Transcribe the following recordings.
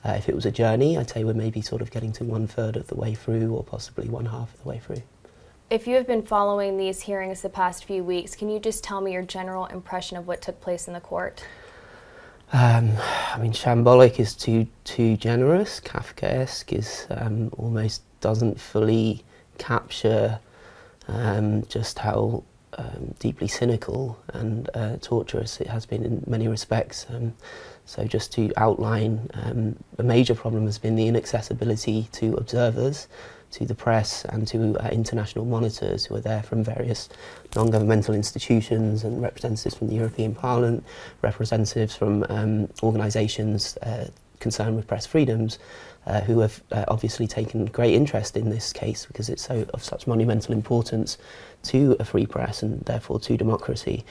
If it was a journey, I'd say we're maybe sort of getting to 1/3 of the way through, or possibly 1/2 of the way through. If you have been following these hearings the past few weeks, can you just tell me your general impression of what took place in the court? I mean, shambolic is too generous. Kafkaesque is almost doesn't fully capture just how deeply cynical and torturous it has been in many respects. So just to outline, a major problem has been the inaccessibility to observers, to the press and to international monitors who are there from various non-governmental institutions and representatives from the European Parliament, representatives from organisations concerned with press freedoms, who have obviously taken great interest in this case because it's of such monumental importance to a free press and therefore to democracy,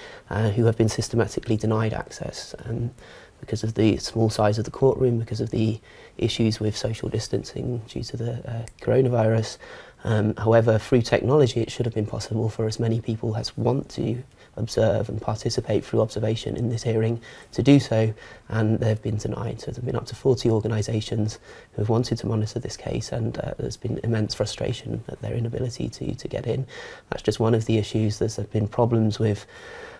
who have been systematically denied access because of the small size of the courtroom, because of the issues with social distancing due to the coronavirus. However, through technology, it should have been possible for as many people as want to observe and participate through observation in this hearing to do so, and they've been denied. So there have been up to 40 organisations who have wanted to monitor this case, and there's been immense frustration at their inability to get in. That's just one of the issues. There's been problems with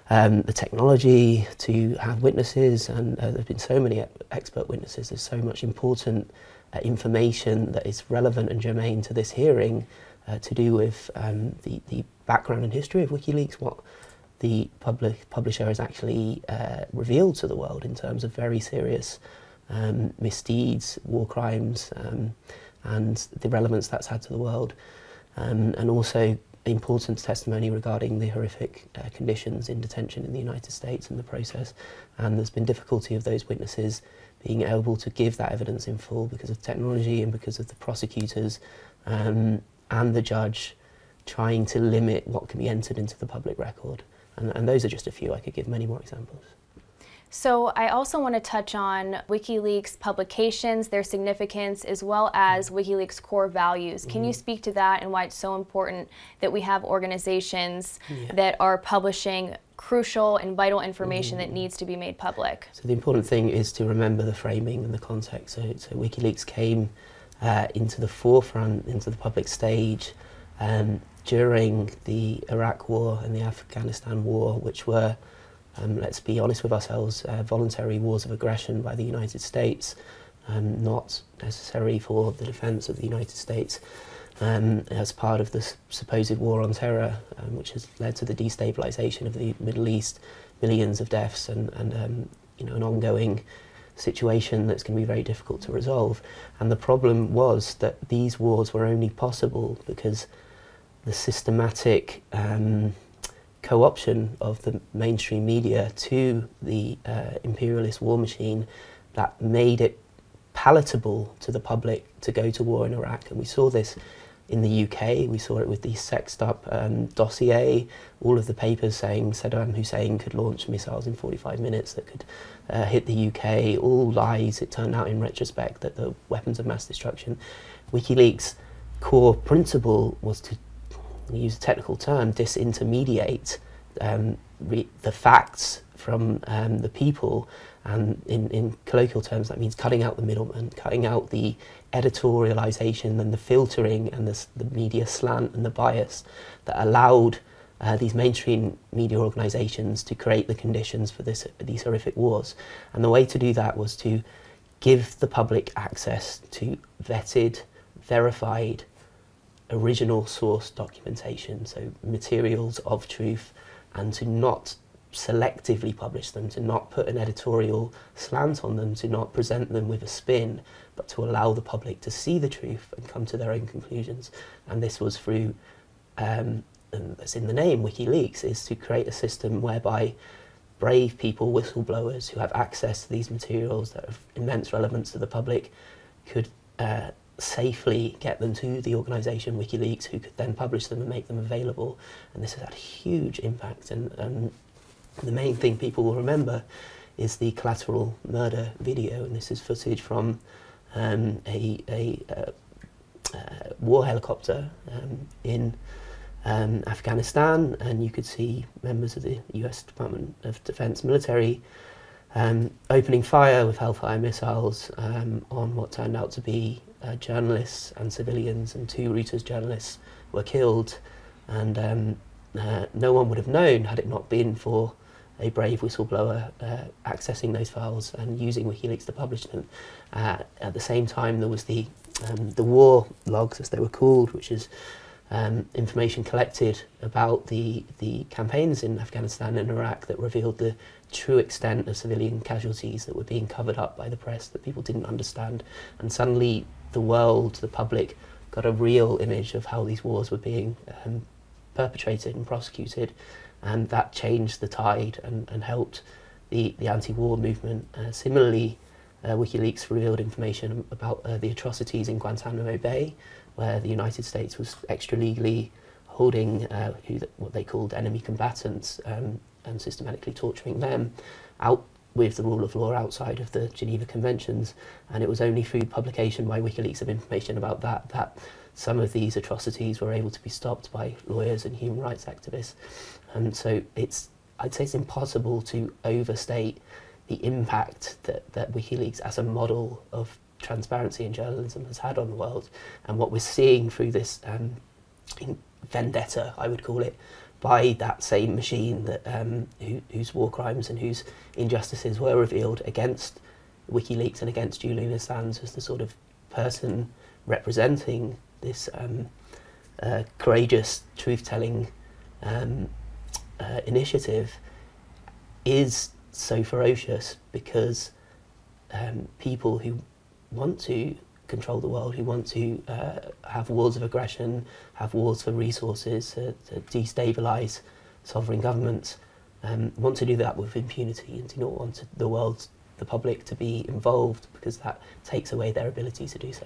the technology to have witnesses, and there have been so many expert witnesses. There's so much important information that is relevant and germane to this hearing to do with the background and history of WikiLeaks, what the publisher has actually revealed to the world in terms of very serious misdeeds, war crimes, and the relevance that's had to the world, and also important testimony regarding the horrific conditions in detention in the United States and the process. And there's been difficulty of those witnesses being able to give that evidence in full because of technology and because of the prosecutors and the judge trying to limit what can be entered into the public record. And those are just a few. I could give many more examples. So I also want to touch on WikiLeaks publications, their significance, as well as WikiLeaks core values. Can you speak to that and why it's so important that we have organizations that are publishing crucial and vital information that needs to be made public? So the important thing is to remember the framing and the context. So WikiLeaks came into the forefront, into the public stage during the Iraq War and the Afghanistan War, which were, let's be honest with ourselves, voluntary wars of aggression by the United States, not necessary for the defence of the United States, as part of the supposed war on terror, which has led to the destabilisation of the Middle East, millions of deaths, and you know, an ongoing situation that's going to be very difficult to resolve. And the problem was that these wars were only possible because the systematic co-option of the mainstream media to the imperialist war machine that made it palatable to the public to go to war in Iraq. And we saw this in the UK, we saw it with the sexed up dossier, all of the papers saying Saddam Hussein could launch missiles in 45 minutes that could hit the UK, all lies. It turned out in retrospect that the weapons of mass destruction. WikiLeaks' core principle was to use a technical term, disintermediate the facts from the people, and in colloquial terms that means cutting out the middleman, cutting out the editorialization and the filtering and the media slant and the bias that allowed these mainstream media organizations to create the conditions for these horrific wars. And the way to do that was to give the public access to vetted, verified, original source documentation, so materials of truth, and to not selectively publish them, to not put an editorial slant on them, to not present them with a spin, but to allow the public to see the truth and come to their own conclusions. And this was through, and that's in the name, WikiLeaks, is to create a system whereby brave people, whistleblowers who have access to these materials that have immense relevance to the public could safely get them to the organisation WikiLeaks, who could then publish them and make them available. And this has had a huge impact, and the main thing people will remember is the collateral murder video, and this is footage from a war helicopter in Afghanistan, and you could see members of the US Department of Defense military opening fire with Hellfire missiles on what turned out to be journalists and civilians, and 2 Reuters journalists were killed, and no one would have known had it not been for a brave whistleblower accessing those files and using WikiLeaks to publish them. At the same time, there was the war logs, as they were called, which is information collected about the campaigns in Afghanistan and Iraq that revealed the true extent of civilian casualties that were being covered up by the press, that people didn't understand. And suddenly the world, the public, got a real image of how these wars were being perpetrated and prosecuted, and that changed the tide and helped the anti-war movement. Similarly, WikiLeaks revealed information about the atrocities in Guantanamo Bay, where the United States was extra-legally holding what they called enemy combatants and systematically torturing them out with the rule of law outside of the Geneva Conventions. And it was only through publication by WikiLeaks of information about that some of these atrocities were able to be stopped by lawyers and human rights activists. And so I'd say it's impossible to overstate the impact that WikiLeaks as a model of transparency in journalism has had on the world, and what we're seeing through this vendetta, I would call it, by that same machine that whose war crimes and whose injustices were revealed against WikiLeaks and against Julian Assange as the sort of person representing this courageous truth-telling initiative, is so ferocious because people who want to control the world, who want to have wars of aggression, have wars for resources, to destabilise sovereign governments, want to do that with impunity and do not want the world, the public, to be involved, because that takes away their ability to do so.